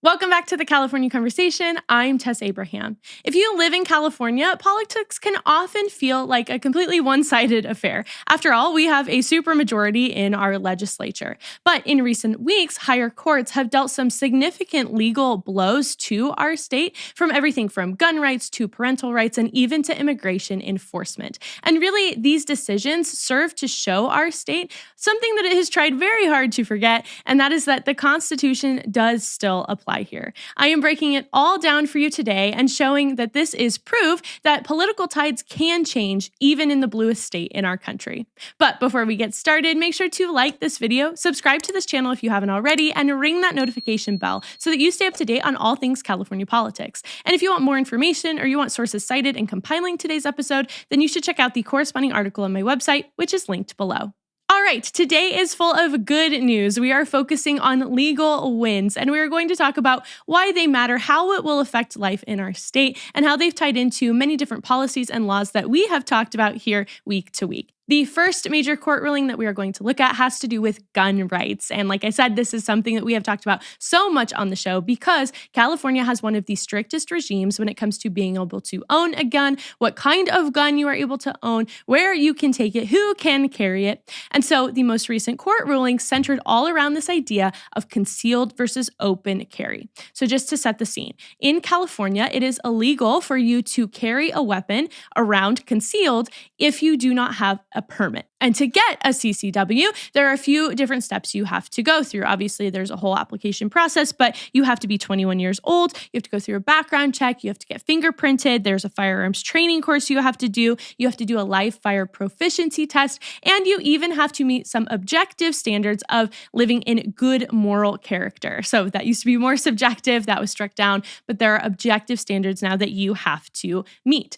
Welcome back to the California Conversation. I'm Tess Abraham. If you live in California, politics can often feel like a completely one-sided affair. After all, we have a supermajority in our legislature. But in recent weeks, higher courts have dealt some significant legal blows to our state, from everything from gun rights to parental rights and even to immigration enforcement. And really, these decisions serve to show our state something that it has tried very hard to forget, and that is that the Constitution does still apply here. I am breaking it all down for you today and showing that this is proof that political tides can change even in the bluest state in our country. But before we get started, make sure to like this video, subscribe to this channel if you haven't already, and ring that notification bell so that you stay up to date on all things California politics. And if you want more information or you want sources cited in compiling today's episode, then you should check out the corresponding article on my website, which is linked below. All right, today is full of good news. We are focusing on legal wins, and we are going to talk about why they matter, how it will affect life in our state, and how they've tied into many different policies and laws that we have talked about here week to week. The first major court ruling that we are going to look at has to do with gun rights. And like I said, this is something that we have talked about so much on the show because California has one of the strictest regimes when it comes to being able to own a gun, what kind of gun you are able to own, where you can take it, who can carry it. And so the most recent court ruling centered all around this idea of concealed versus open carry. So just to set the scene, in California, it is illegal for you to carry a weapon around concealed if you do not have a permit. And to get a CCW, there are a few different steps you have to go through. Obviously, there's a whole application process, but you have to be 21 years old. You have to go through a background check. You have to get fingerprinted. There's a firearms training course you have to do. You have to do a live fire proficiency test. And you even have to meet some objective standards of living in good moral character. So that used to be more subjective. That was struck down. But there are objective standards now that you have to meet.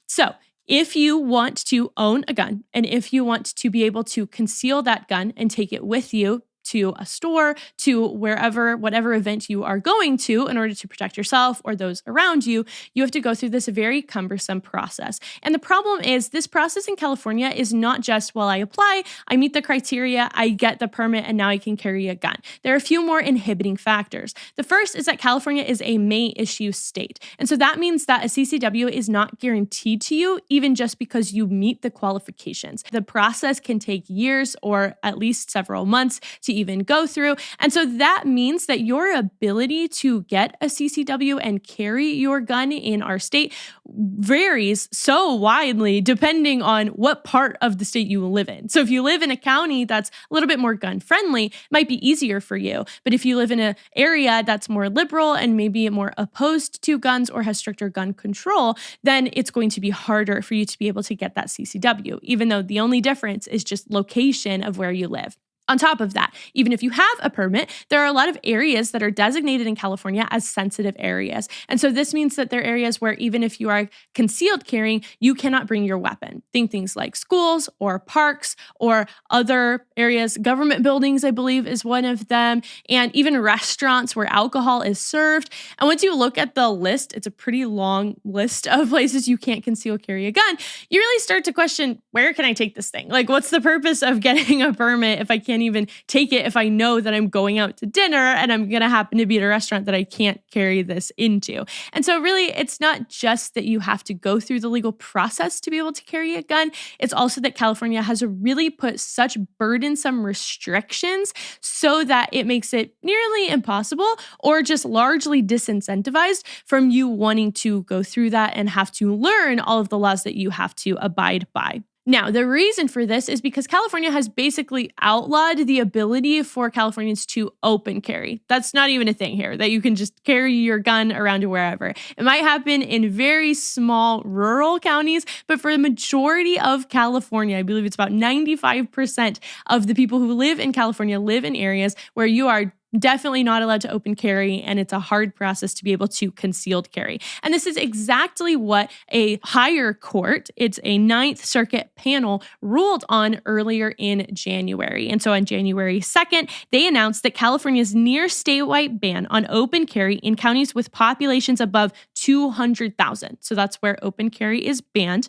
So if you want to own a gun and if you want to be able to conceal that gun and take it with you to a store, to wherever, whatever event you are going to in order to protect yourself or those around you, you have to go through this very cumbersome process. And the problem is this process in California is not just, well, I apply, I meet the criteria, I get the permit, and now I can carry a gun. There are a few more inhibiting factors. The first is that California is a may issue state. And so that means that a CCW is not guaranteed to you even just because you meet the qualifications. The process can take years or at least several months to even go through. And so that means that your ability to get a CCW and carry your gun in our state varies so widely depending on what part of the state you live in. So if you live in a county that's a little bit more gun friendly, it might be easier for you. But if you live in an area that's more liberal and maybe more opposed to guns or has stricter gun control, then it's going to be harder for you to be able to get that CCW, even though the only difference is just location of where you live. On top of that, even if you have a permit, there are a lot of areas that are designated in California as sensitive areas. And so this means that there are areas where even if you are concealed carrying, you cannot bring your weapon. Think things like schools or parks or other areas. Government buildings, I believe, is one of them. And even restaurants where alcohol is served. And once you look at the list, it's a pretty long list of places you can't conceal carry a gun. You really start to question, where can I take this thing? Like, what's the purpose of getting a permit if I can't even take it if I know that I'm going out to dinner and I'm going to happen to be at a restaurant that I can't carry this into. And so really, it's not just that you have to go through the legal process to be able to carry a gun. It's also that California has really put such burdensome restrictions so that it makes it nearly impossible or just largely disincentivized from you wanting to go through that and have to learn all of the laws that you have to abide by. Now, the reason for this is because California has basically outlawed the ability for Californians to open carry. That's not even a thing here, that you can just carry your gun around to wherever. It might happen in very small rural counties, but for the majority of California, I believe it's about 95% of the people who live in California live in areas where you are definitely not allowed to open carry, and it's a hard process to be able to concealed carry. And this is exactly what a higher court, it's a Ninth Circuit panel, ruled on earlier in January. And so on January 2nd, they announced that California's near statewide ban on open carry in counties with populations above 200,000, so that's where open carry is banned,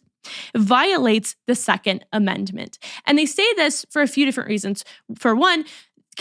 violates the Second Amendment. And they say this for a few different reasons. For one,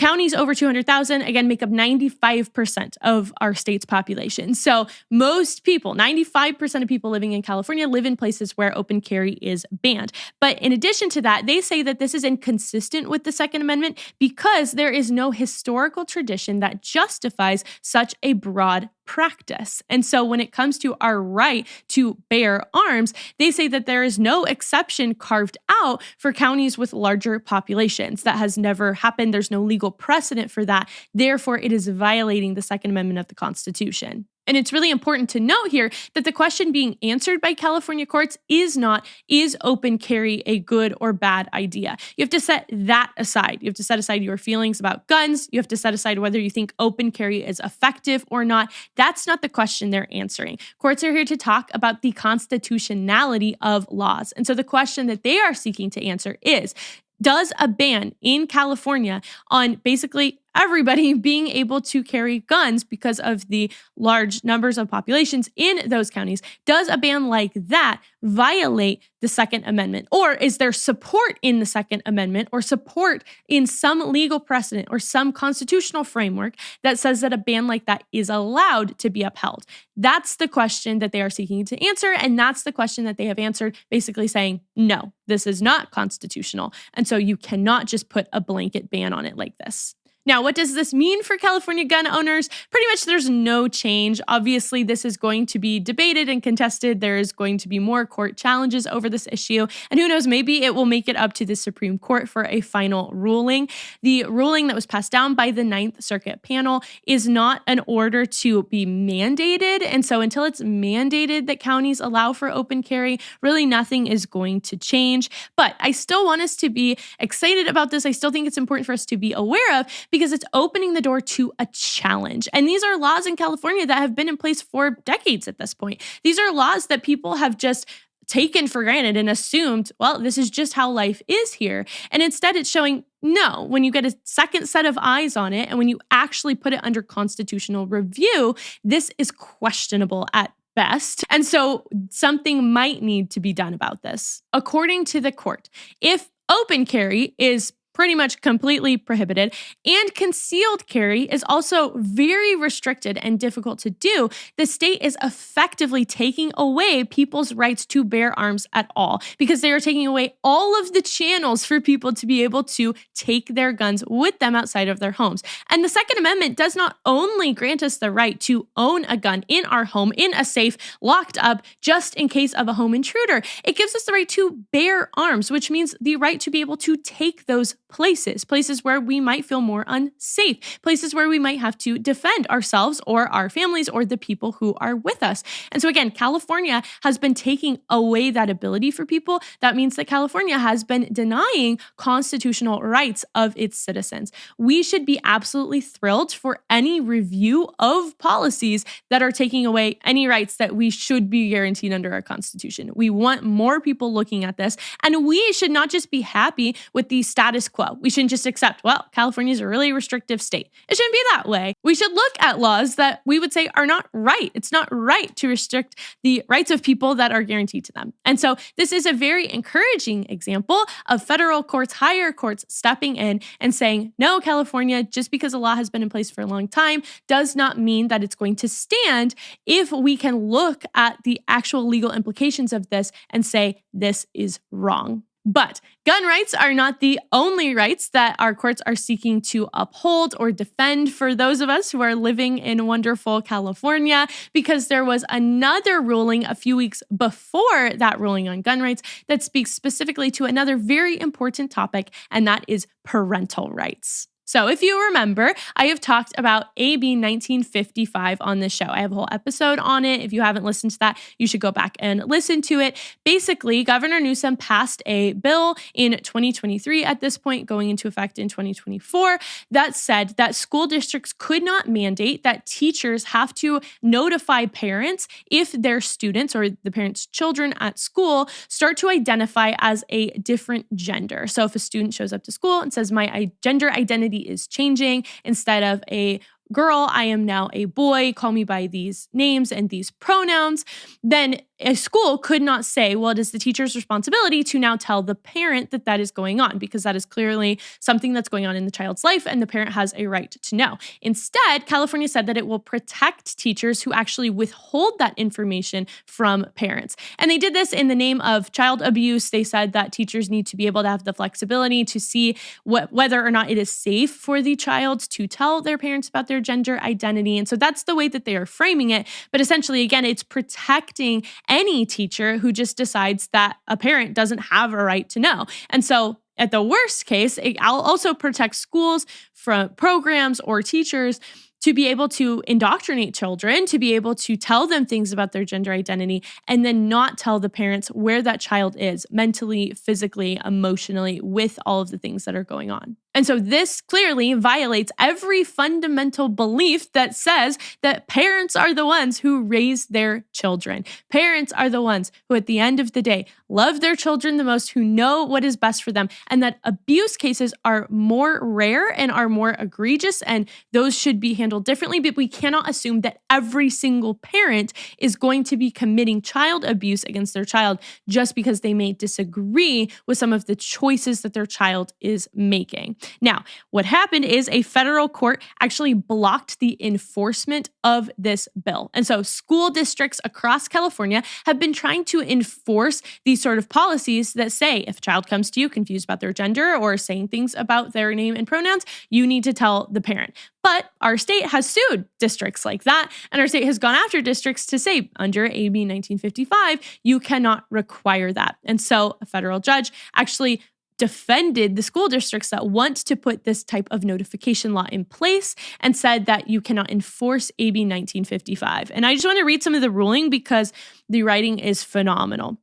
Counties over 200,000, again, make up 95% of our state's population. So most people, 95% of people living in California live in places where open carry is banned. But in addition to that, they say that this is inconsistent with the Second Amendment because there is no historical tradition that justifies such a broad practice. And so when it comes to our right to bear arms, they say that there is no exception carved out for counties with larger populations. That has never happened. There's no legal precedent for that. Therefore, it is violating the Second Amendment of the Constitution. And it's really important to note here that the question being answered by California courts is not, is open carry a good or bad idea? You have to set that aside. You have to set aside your feelings about guns. You have to set aside whether you think open carry is effective or not. That's not the question they're answering. Courts are here to talk about the constitutionality of laws. And so the question that they are seeking to answer is, does a ban in California on basically everybody being able to carry guns because of the large numbers of populations in those counties, does a ban like that violate the Second Amendment? Or is there support in the Second Amendment or support in some legal precedent or some constitutional framework that says that a ban like that is allowed to be upheld? That's the question that they are seeking to answer. And that's the question that they have answered, basically saying, no, this is not constitutional. And so you cannot just put a blanket ban on it like this. Now, what does this mean for California gun owners? Pretty much there's no change. Obviously, this is going to be debated and contested. There is going to be more court challenges over this issue. And who knows, maybe it will make it up to the Supreme Court for a final ruling. The ruling that was passed down by the Ninth Circuit panel is not an order to be mandated. And so until it's mandated that counties allow for open carry, really nothing is going to change. But I still want us to be excited about this. I still think it's important for us to be aware of, because it's opening the door to a challenge. And these are laws in California that have been in place for decades at this point. These are laws that people have just taken for granted and assumed, well, this is just how life is here. And instead it's showing, no, when you get a second set of eyes on it and when you actually put it under constitutional review, this is questionable at best. And so something might need to be done about this. According to the court, if open carry is pretty much completely prohibited, and concealed carry is also very restricted and difficult to do, the state is effectively taking away people's rights to bear arms at all, because they are taking away all of the channels for people to be able to take their guns with them outside of their homes. And the Second Amendment does not only grant us the right to own a gun in our home, in a safe, locked up, just in case of a home intruder. It gives us the right to bear arms, which means the right to be able to take those places where we might feel more unsafe, places where we might have to defend ourselves or our families or the people who are with us. And so again, California has been taking away that ability for people. That means that California has been denying constitutional rights of its citizens. We should be absolutely thrilled for any review of policies that are taking away any rights that we should be guaranteed under our Constitution. We want more people looking at this, and we should not just be happy with the status quo. We shouldn't just accept, well, California is a really restrictive state. It shouldn't be that way. We should look at laws that we would say are not right. It's not right to restrict the rights of people that are guaranteed to them. And so this is a very encouraging example of federal courts, higher courts stepping in and saying, no, California, just because a law has been in place for a long time does not mean that it's going to stand if we can look at the actual legal implications of this and say, this is wrong. But gun rights are not the only rights that our courts are seeking to uphold or defend for those of us who are living in wonderful California, because there was another ruling a few weeks before that ruling on gun rights that speaks specifically to another very important topic, and that is parental rights. So if you remember, I have talked about AB 1955 on this show. I have a whole episode on it. If you haven't listened to that, you should go back and listen to it. Basically, Governor Newsom passed a bill in 2023 at this point, going into effect in 2024, that said that school districts could not mandate that teachers have to notify parents if their students or the parents' children at school start to identify as a different gender. So if a student shows up to school and says, my gender identity is changing, instead of a girl, I am now a boy, call me by these names and these pronouns, then a school could not say, well, it is the teacher's responsibility to now tell the parent that that is going on, because that is clearly something that's going on in the child's life and the parent has a right to know. Instead, California said that it will protect teachers who actually withhold that information from parents. And they did this in the name of child abuse. They said that teachers need to be able to have the flexibility to see whether or not it is safe for the child to tell their parents about their gender identity. And so that's the way that they are framing it. But essentially, again, it's protecting any teacher who just decides that a parent doesn't have a right to know. And so at the worst case, I'll also protect schools from programs or teachers to be able to indoctrinate children, to be able to tell them things about their gender identity, and then not tell the parents where that child is mentally, physically, emotionally, with all of the things that are going on. And so this clearly violates every fundamental belief that says that parents are the ones who raise their children. Parents are the ones who, at the end of the day, love their children the most, who know what is best for them, and that abuse cases are more rare and are more egregious, and those should be handled differently. But we cannot assume that every single parent is going to be committing child abuse against their child just because they may disagree with some of the choices that their child is making. Now, what happened is a federal court actually blocked the enforcement of this bill. And so school districts across California have been trying to enforce these sort of policies that say if a child comes to you confused about their gender or saying things about their name and pronouns, you need to tell the parent. But our state has sued districts like that, and our state has gone after districts to say under AB 1955, you cannot require that. And so a federal judge actually defended the school districts that want to put this type of notification law in place and said that you cannot enforce AB 1955. And I just want to read some of the ruling because the writing is phenomenal.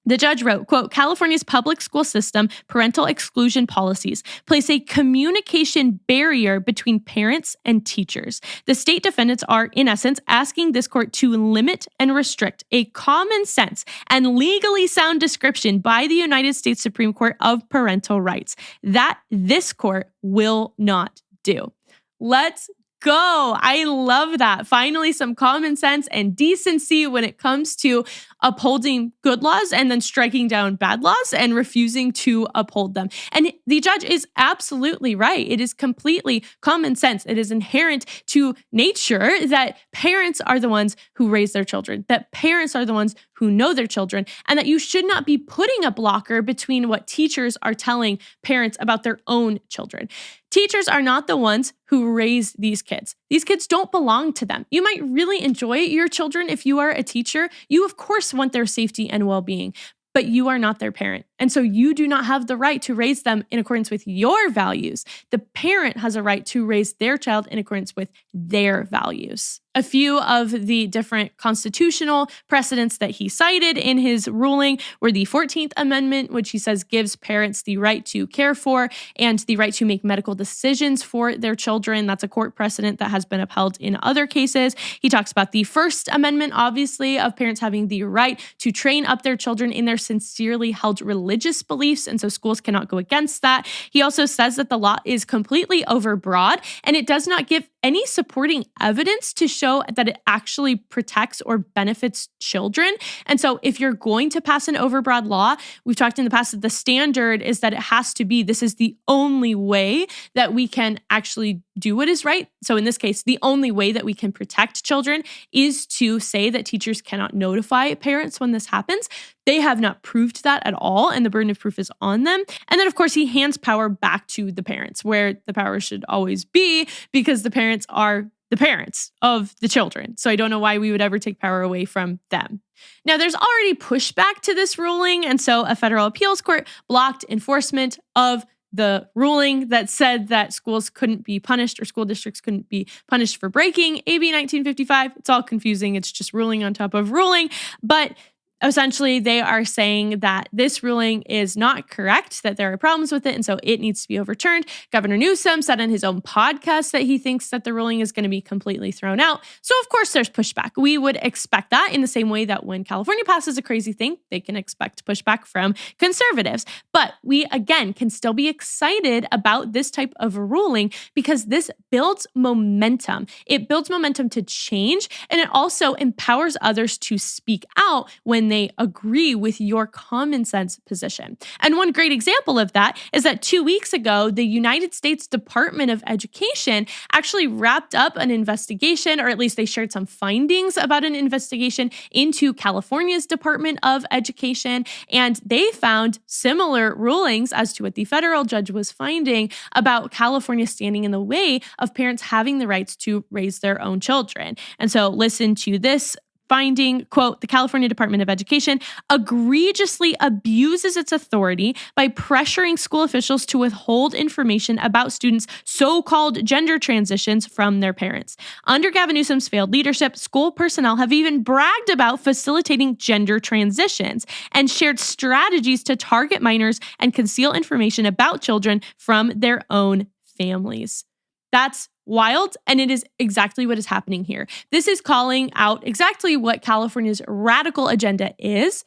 The judge wrote, quote, California's public school system parental exclusion policies place a communication barrier between parents and teachers. The state defendants are, in essence, asking this court to limit and restrict a common sense and legally sound description by the United States Supreme Court of parental rights that this court will not do. Let's go. I love that. Finally, some common sense and decency when it comes to upholding good laws and then striking down bad laws and refusing to uphold them. And the judge is absolutely right. It is completely common sense. It is inherent to nature that parents are the ones who raise their children, that parents are the ones who know their children, and that you should not be putting a blocker between what teachers are telling parents about their own children. Teachers are not the ones who raise these kids. These kids don't belong to them. You might really enjoy your children if you are a teacher. You, of course, want their safety and well-being, but you are not their parent. And so you do not have the right to raise them in accordance with your values. The parent has a right to raise their child in accordance with their values. A few of the different constitutional precedents that he cited in his ruling were the 14th Amendment, which he says gives parents the right to care for and the right to make medical decisions for their children. That's a court precedent that has been upheld in other cases. He talks about the First Amendment, obviously, of parents having the right to train up their children in their sincerely held religious beliefs, and so schools cannot go against that. He also says that the law is completely overbroad, and it does not give any supporting evidence to show that it actually protects or benefits children. And so if you're going to pass an overbroad law, we've talked in the past that the standard is that it has to be, this is the only way that we can actually do what is right. So in this case, the only way that we can protect children is to say that teachers cannot notify parents when this happens. They have not proved that at all, and the burden of proof is on them. And then, of course, he hands power back to the parents, where the power should always be, because the parents are the parents of the children. So I don't know why we would ever take power away from them. Now, there's already pushback to this ruling, and so a federal appeals court blocked enforcement of the ruling that said that schools couldn't be punished or school districts couldn't be punished for breaking AB 1955. It's all confusing. It's just ruling on top of ruling. But Essentially, they are saying that this ruling is not correct, that there are problems with it, and so it needs to be overturned. Governor Newsom said on his own podcast that he thinks that the ruling is going to be completely thrown out. So, of course, there's pushback. We would expect that in the same way that when California passes a crazy thing, they can expect pushback from conservatives. But we, again, can still be excited about this type of ruling because this builds momentum. It builds momentum to change, and it also empowers others to speak out when they agree with your common sense position. And one great example of that is that 2 weeks ago, the United States Department of Education actually wrapped up an investigation, or at least they shared some findings about an investigation into California's Department of Education. And they found similar rulings as to what the federal judge was finding about California standing in the way of parents having the rights to raise their own children. And so listen to this finding, quote, the California Department of Education egregiously abuses its authority by pressuring school officials to withhold information about students' so-called gender transitions from their parents. Under Gavin Newsom's failed leadership, school personnel have even bragged about facilitating gender transitions and shared strategies to target minors and conceal information about children from their own families. That's wild, and it is exactly what is happening here. This is calling out exactly what California's radical agenda is.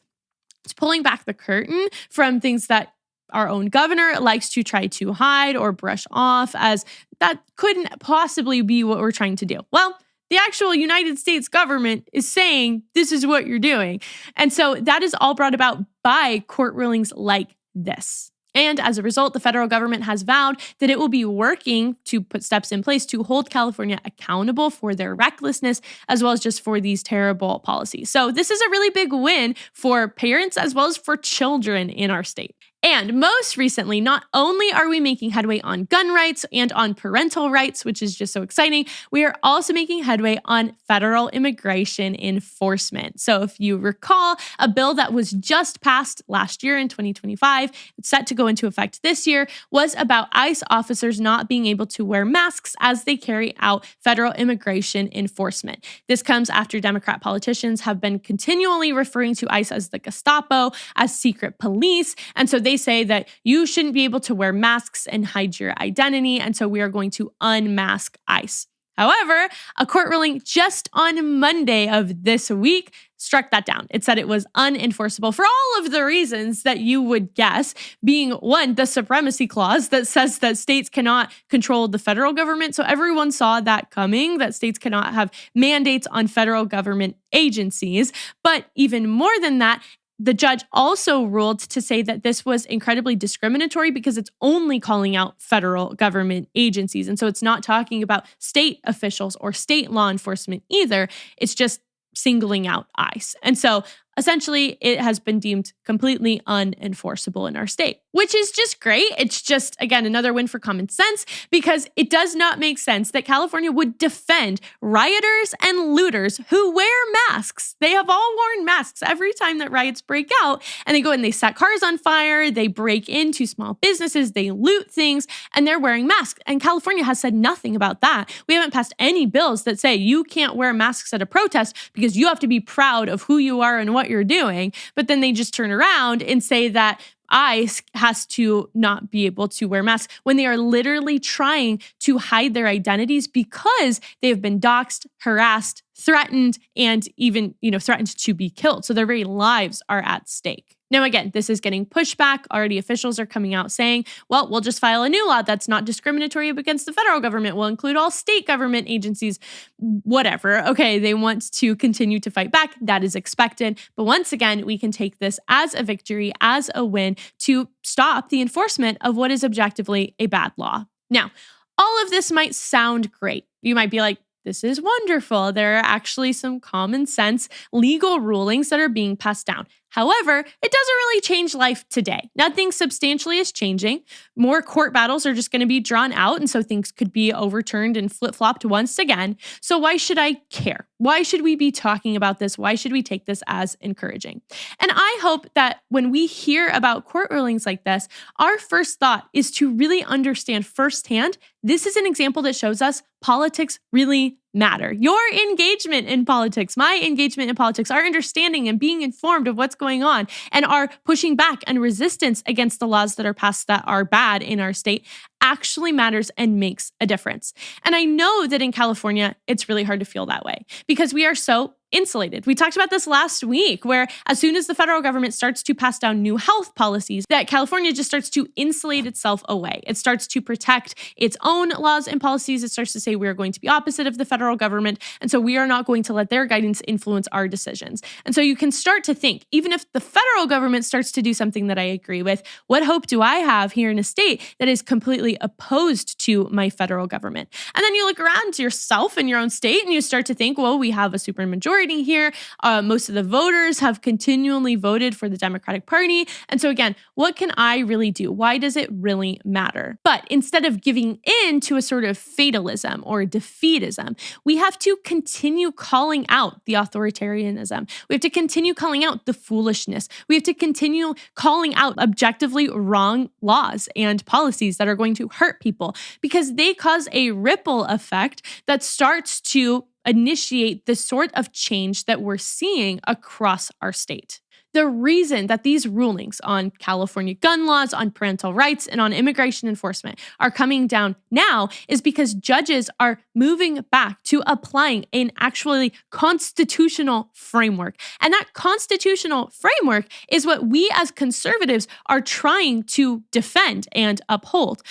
It's pulling back the curtain from things that our own governor likes to try to hide or brush off as that couldn't possibly be what we're trying to do. Well, the actual United States government is saying this is what you're doing. And so that is all brought about by court rulings like this. And as a result, the federal government has vowed that it will be working to put steps in place to hold California accountable for their recklessness, as well as just for these terrible policies. So this is a really big win for parents as well as for children in our state. And most recently, not only are we making headway on gun rights and on parental rights, which is just so exciting, we are also making headway on federal immigration enforcement. So if you recall, a bill that was just passed last year in 2025, it's set to go into effect this year, was about ICE officers not being able to wear masks as they carry out federal immigration enforcement. This comes after Democrat politicians have been continually referring to ICE as the Gestapo, as secret police, and so they say that you shouldn't be able to wear masks and hide your identity, and so we are going to unmask ICE. However, a court ruling just on Monday of this week struck that down. It said it was unenforceable for all of the reasons that you would guess, being one, the supremacy clause that says that states cannot control the federal government. So everyone saw that coming, that states cannot have mandates on federal government agencies. But even more than that, the judge also ruled to say that this was incredibly discriminatory because it's only calling out federal government agencies. And so it's not talking about state officials or state law enforcement either. It's just singling out ICE. And so essentially, it has been deemed completely unenforceable in our state, which is just great. It's just, again, another win for common sense because it does not make sense that California would defend rioters and looters who wear masks. They have all worn masks every time that riots break out, and they go and they set cars on fire, they break into small businesses, they loot things, and they're wearing masks. And California has said nothing about that. We haven't passed any bills that say you can't wear masks at a protest because you have to be proud of who you are and what you're doing. But then they just turn around and say that ICE has to not be able to wear masks when they are literally trying to hide their identities because they have been doxxed, harassed, threatened, and even, threatened to be killed. So their very lives are at stake. Now, again, this is getting pushback. Already officials are coming out saying, well, we'll just file a new law that's not discriminatory against the federal government. We'll include all state government agencies, whatever. Okay, they want to continue to fight back. That is expected. But once again, we can take this as a victory, as a win to stop the enforcement of what is objectively a bad law. Now, all of this might sound great. You might be like, this is wonderful. There are actually some common sense legal rulings that are being passed down. However, it doesn't really change life today. Nothing substantially is changing. More court battles are just going to be drawn out, and so things could be overturned and flip-flopped once again. So why should I care? Why should we be talking about this? Why should we take this as encouraging? And I hope that when we hear about court rulings like this, our first thought is to really understand firsthand, this is an example that shows us politics really matter. Your engagement in politics, my engagement in politics, our understanding and being informed of what's going on, and our pushing back and resistance against the laws that are passed that are bad in our state actually matters and makes a difference. And I know that in California, it's really hard to feel that way because we are so insulated. We talked about this last week, where as soon as the federal government starts to pass down new health policies, that California just starts to insulate itself away. It starts to protect its own laws and policies. It starts to say we are going to be opposite of the federal government. And so we are not going to let their guidance influence our decisions. And so you can start to think, even if the federal government starts to do something that I agree with, what hope do I have here in a state that is completely opposed to my federal government? And then you look around to yourself in your own state and you start to think, well, we have a supermajority here. Most of the voters have continually voted for the Democratic Party. And so again, what can I really do? Why does it really matter? But instead of giving in to a sort of fatalism or defeatism, we have to continue calling out the authoritarianism. We have to continue calling out the foolishness. We have to continue calling out objectively wrong laws and policies that are going to hurt people because they cause a ripple effect that starts to initiate the sort of change that we're seeing across our state. The reason that these rulings on California gun laws, on parental rights, and on immigration enforcement are coming down now is because judges are moving back to applying an actually constitutional framework. And that constitutional framework is what we as conservatives are trying to defend and uphold.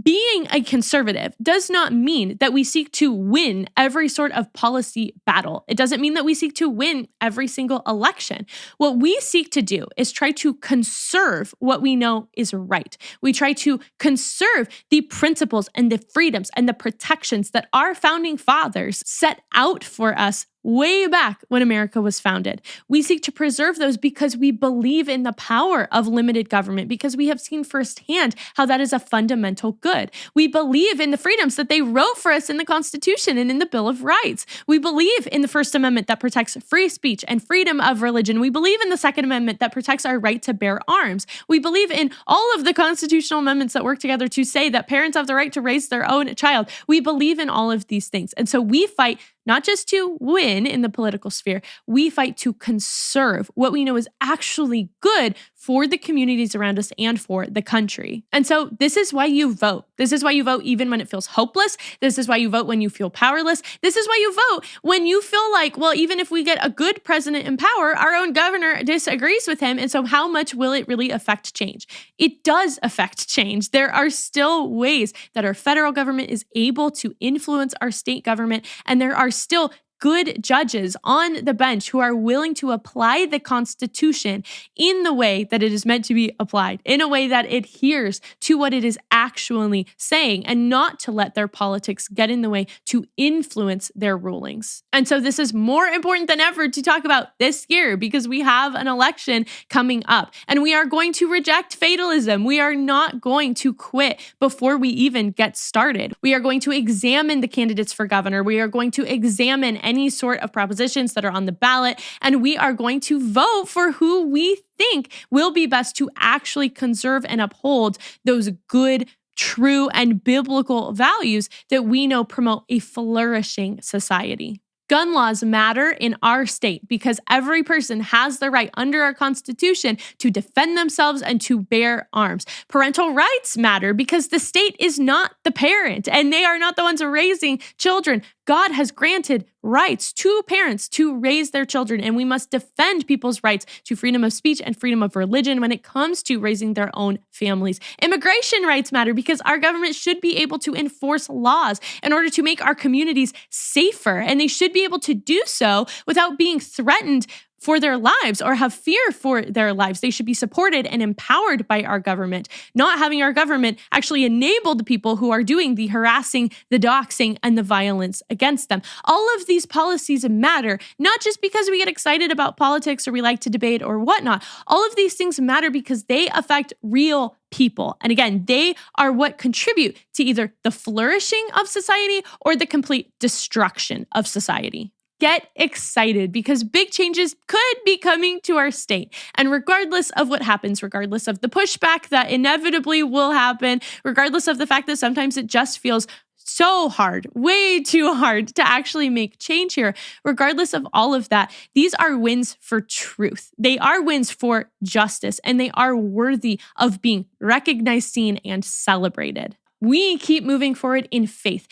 Being a conservative does not mean that we seek to win every sort of policy battle. It doesn't mean that we seek to win every single election. What we seek to do is try to conserve what we know is right. We try to conserve the principles and the freedoms and the protections that our founding fathers set out for us way back when America was founded. We seek to preserve those because we believe in the power of limited government, because we have seen firsthand how that is a fundamental good. We believe in the freedoms that they wrote for us in the Constitution and in the Bill of Rights. We believe in the First Amendment that protects free speech and freedom of religion. We believe in the Second Amendment that protects our right to bear arms. We believe in all of the constitutional amendments that work together to say that parents have the right to raise their own child. We believe in all of these things. And so we fight not just to win in the political sphere, we fight to conserve what we know is actually good for the communities around us and for the country. And so this is why you vote. This is why you vote even when it feels hopeless. This is why you vote when you feel powerless. This is why you vote when you feel like, well, even if we get a good president in power, our own governor disagrees with him. And so how much will it really affect change? It does affect change. There are still ways that our federal government is able to influence our state government, and there are still good judges on the bench who are willing to apply the Constitution in the way that it is meant to be applied, in a way that adheres to what it is actually saying, and not to let their politics get in the way to influence their rulings. And so this is more important than ever to talk about this year because we have an election coming up and we are going to reject fatalism. We are not going to quit before we even get started. We are going to examine the candidates for governor. We are going to examine any sort of propositions that are on the ballot, and we are going to vote for who we think will be best to actually conserve and uphold those good, true, and biblical values that we know promote a flourishing society. Gun laws matter in our state because every person has the right under our Constitution to defend themselves and to bear arms. Parental rights matter because the state is not the parent and they are not the ones raising children. God has granted rights to parents to raise their children, and we must defend people's rights to freedom of speech and freedom of religion when it comes to raising their own families. Immigration rights matter because our government should be able to enforce laws in order to make our communities safer, and they should be able to do so without being threatened for their lives or have fear for their lives. They should be supported and empowered by our government, not having our government actually enable the people who are doing the harassing, the doxing, and the violence against them. All of these policies matter, not just because we get excited about politics or we like to debate or whatnot. All of these things matter because they affect real people. And again, they are what contribute to either the flourishing of society or the complete destruction of society. Get excited because big changes could be coming to our state. And regardless of what happens, regardless of the pushback that inevitably will happen, regardless of the fact that sometimes it just feels so hard, way too hard to actually make change here. Regardless of all of that, these are wins for truth. They are wins for justice, and they are worthy of being recognized, seen, and celebrated. We keep moving forward in faith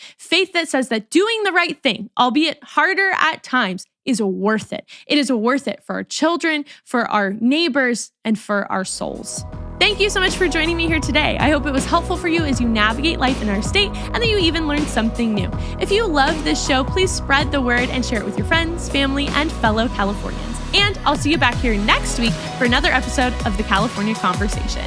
that says that doing the right thing, albeit harder at times, is worth it. It is worth it for our children, for our neighbors, and for our souls. Thank you so much for joining me here today. I hope it was helpful for you as you navigate life in our state and that you even learned something new. If you love this show, please spread the word and share it with your friends, family, and fellow Californians. And I'll see you back here next week for another episode of The California Conversation.